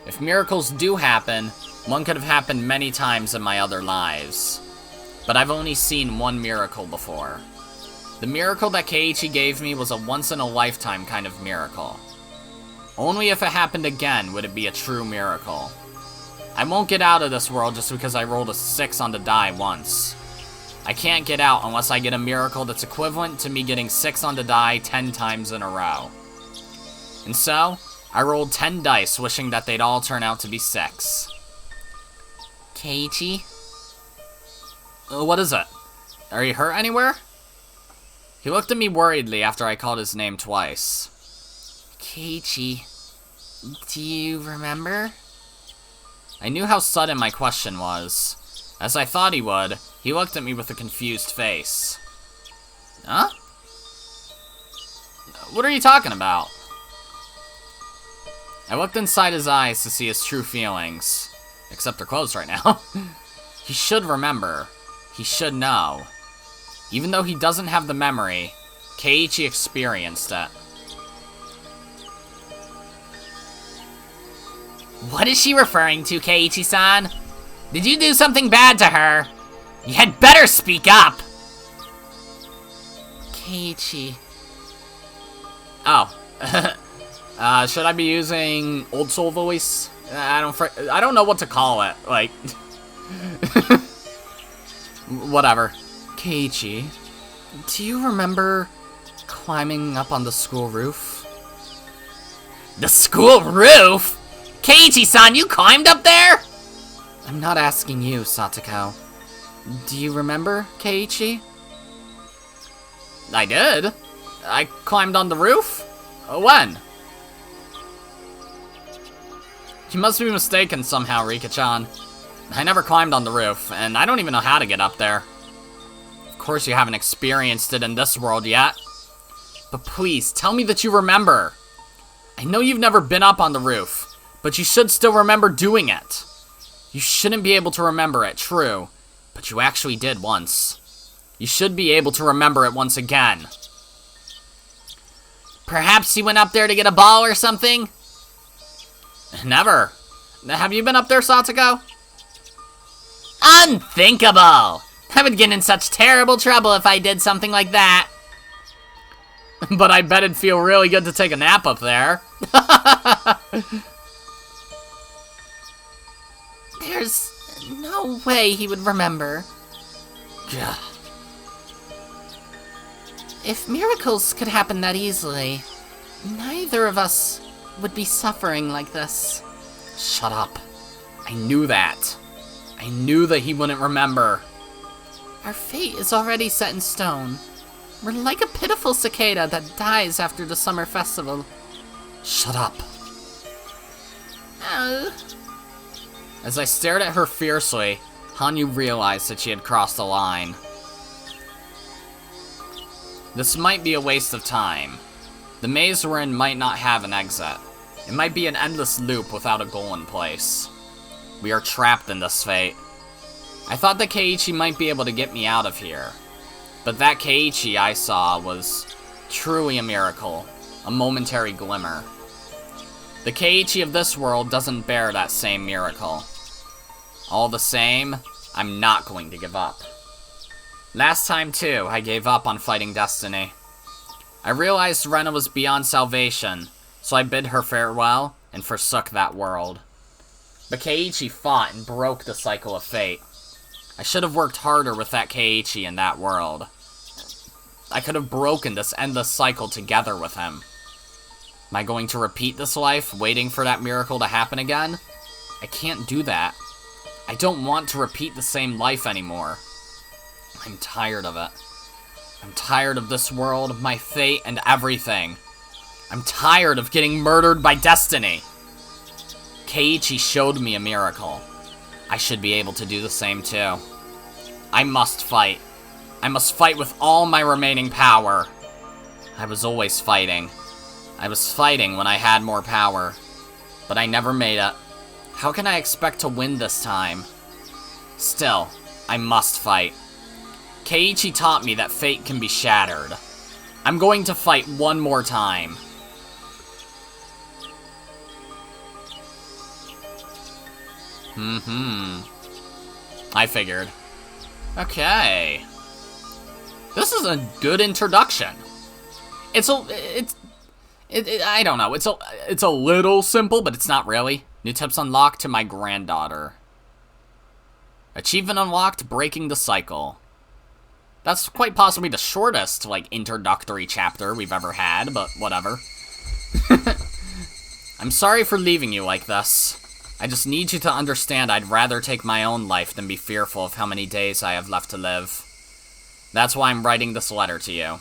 If miracles do happen, one could have happened many times in my other lives. But I've only seen one miracle before. The miracle that Keiichi gave me was a once-in-a-lifetime kind of miracle. Only if it happened again would it be a true miracle. I won't get out of this world just because I rolled a 6 on the die once. I can't get out unless I get a miracle that's equivalent to me getting 6 on the die 10 times in a row. And so, I rolled 10 dice wishing that they'd all turn out to be 6. Keiichi? What is it? Are you hurt anywhere? He looked at me worriedly after I called his name twice. Keiichi, do you remember? I knew how sudden my question was. As I thought he would, he looked at me with a confused face. Huh? What are you talking about? I looked inside his eyes to see his true feelings. Except they're closed right now. He should remember. He should know. Even though he doesn't have the memory, Keiichi experienced it. What is she referring to, Keiichi-san? Did you do something bad to her? You had better speak up! Keiichi. Oh. Should I be using Old Soul voice? I don't know what to call it. Like... Whatever. Keiichi, do you remember climbing up on the school roof? The school roof? Keiichi-san, you climbed up there? I'm not asking you, Satoko. Do you remember, Keiichi? I did. I climbed on the roof? When? You must be mistaken somehow, Rika-chan. I never climbed on the roof, and I don't even know how to get up there. Of course you haven't experienced it in this world yet. But please, tell me that you remember. I know you've never been up on the roof, but you should still remember doing it. You shouldn't be able to remember it, true, but you actually did once. You should be able to remember it once again. Perhaps you went up there to get a ball or something? Never. Have you been up there, Satoko? Unthinkable! I would get in such terrible trouble if I did something like that. But I bet it'd feel really good to take a nap up there. There's no way he would remember. Gah. If miracles could happen that easily, neither of us would be suffering like this. Shut up. I knew that. I knew that he wouldn't remember. Our fate is already set in stone. We're like a pitiful cicada that dies after the summer festival. Shut up. Oh. As I stared at her fiercely, Hanyuu realized that she had crossed the line. This might be a waste of time. The maze we're in might not have an exit. It might be an endless loop without a goal in place. We are trapped in this fate. I thought that Keiichi might be able to get me out of here. But that Keiichi I saw was truly a miracle, a momentary glimmer. The Keiichi of this world doesn't bear that same miracle. All the same, I'm not going to give up. Last time too, I gave up on fighting destiny. I realized Rena was beyond salvation, so I bid her farewell and forsook that world. But Keiichi fought and broke the cycle of fate. I should have worked harder with that Keiichi in that world. I could have broken this endless cycle together with him. Am I going to repeat this life, waiting for that miracle to happen again? I can't do that. I don't want to repeat the same life anymore. I'm tired of it. I'm tired of this world, my fate, and everything. I'm tired of getting murdered by destiny. Keiichi showed me a miracle. I should be able to do the same too. I must fight. I must fight with all my remaining power. I was always fighting. I was fighting when I had more power. But I never made it. How can I expect to win this time? Still, I must fight. Keiichi taught me that fate can be shattered. I'm going to fight one more time. I figured. Okay. This is a good introduction. I don't know. It's a little simple, but it's not really. New tips unlocked to my granddaughter. Achievement unlocked, breaking the cycle. That's quite possibly the shortest, like, introductory chapter we've ever had, but whatever. I'm sorry for leaving you like this. I just need you to understand I'd rather take my own life than be fearful of how many days I have left to live. That's why I'm writing this letter to you.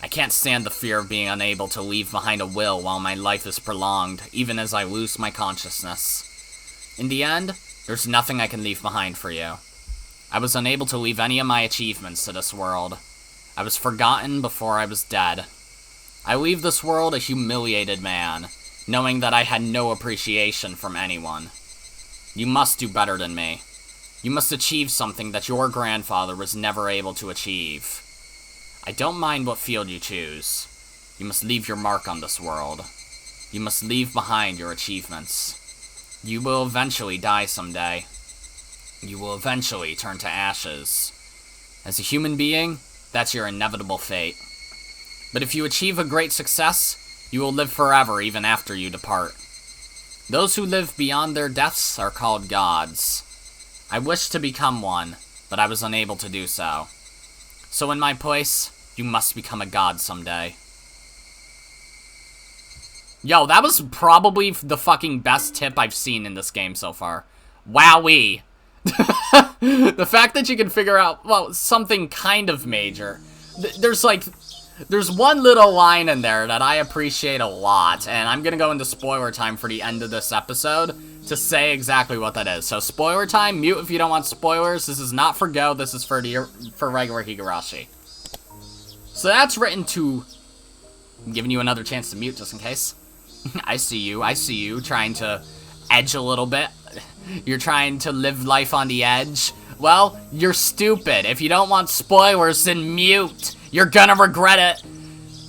I can't stand the fear of being unable to leave behind a will while my life is prolonged, even as I lose my consciousness. In the end, there's nothing I can leave behind for you. I was unable to leave any of my achievements to this world. I was forgotten before I was dead. I leave this world a humiliated man, knowing that I had no appreciation from anyone. You must do better than me. You must achieve something that your grandfather was never able to achieve. I don't mind what field you choose. You must leave your mark on this world. You must leave behind your achievements. You will eventually die someday. You will eventually turn to ashes. As a human being, that's your inevitable fate. But if you achieve a great success, you will live forever even after you depart. Those who live beyond their deaths are called gods. I wished to become one, but I was unable to do so. So in my place, you must become a god someday. Yo, that was probably the fucking best tip I've seen in this game so far. Wowee. The fact that you can figure out, well, something kind of major. There's one little line in there that I appreciate a lot, and I'm gonna go into spoiler time for the end of this episode to say exactly what that is. So spoiler time, mute if you don't want spoilers. This is not for Go, this is for regular Higurashi. So that's written to... I'm giving you another chance to mute just in case. I see you, trying to edge a little bit. You're trying to live life on the edge. Well, you're stupid. If you don't want spoilers, then mute. You're gonna regret it.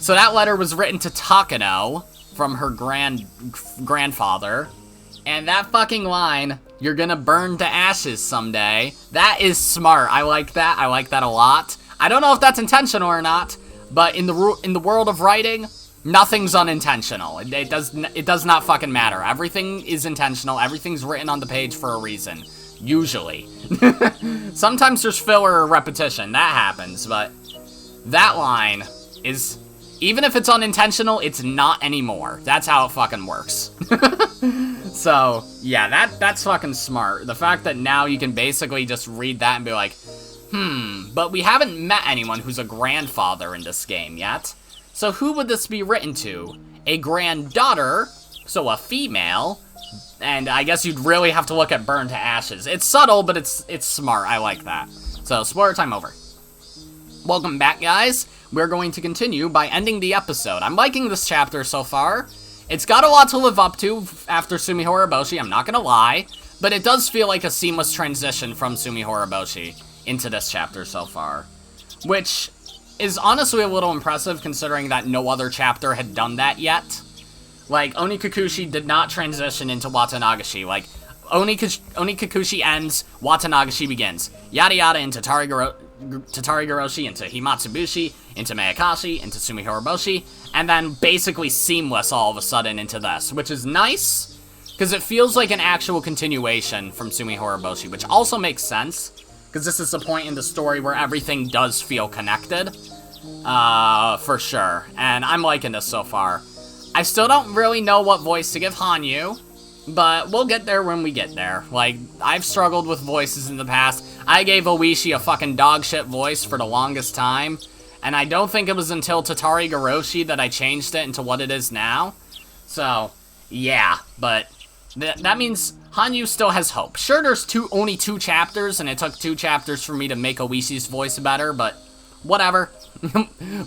So that letter was written to Takano from her grandfather. And that fucking line, you're gonna burn to ashes someday, that is smart. I like that. I like that a lot. I don't know if that's intentional or not, but in the world of writing, nothing's unintentional. It does not fucking matter. Everything is intentional. Everything's written on the page for a reason. Usually. Sometimes there's filler or repetition. That happens, but that line is, even if it's unintentional, it's not anymore. That's how it fucking works. So, yeah, that's fucking smart. The fact that now you can basically just read that and be like, but we haven't met anyone who's a grandfather in this game yet. So who would this be written to? A granddaughter, so a female, and I guess you'd really have to look at Burn to Ashes. It's subtle, but it's smart. I like that. So, spoiler time over. Welcome back, guys. We're going to continue by ending the episode. I'm liking this chapter so far. It's got a lot to live up to after Tsumihoroboshi, I'm not gonna lie, but it does feel like a seamless transition from Tsumihoroboshi into this chapter so far, which is honestly a little impressive considering that no other chapter had done that yet. Like, Onikakushi did not transition into Watanagashi. Like, Onikakushi ends, Watanagashi begins. Yada yada into Goroshi into Himatsubushi, into Mayakashi, into Tsumihoroboshi, and then basically seamless all of a sudden into this, which is nice, because it feels like an actual continuation from Tsumihoroboshi, which also makes sense, because this is the point in the story where everything does feel connected, for sure, and I'm liking this so far. I still don't really know what voice to give Hanyuu, but we'll get there when we get there. Like, I've struggled with voices in the past. I gave Oishi a fucking dogshit voice for the longest time, and I don't think it was until Goroshi that I changed it into what it is now. So, yeah, but that means Hanyuu still has hope. Sure, there's only 2 chapters, and it took 2 chapters for me to make Oishi's voice better, but whatever.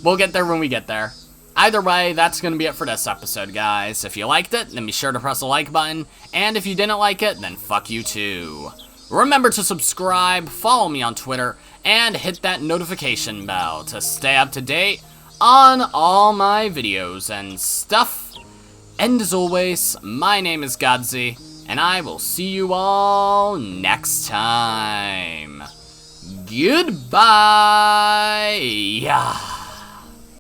We'll get there when we get there. Either way, that's going to be it for this episode, guys. If you liked it, then be sure to press the like button, and if you didn't like it, then fuck you too. Remember to subscribe, follow me on Twitter, and hit that notification bell to stay up to date on all my videos and stuff. And as always, my name is Godzi, and I will see you all next time. Goodbye!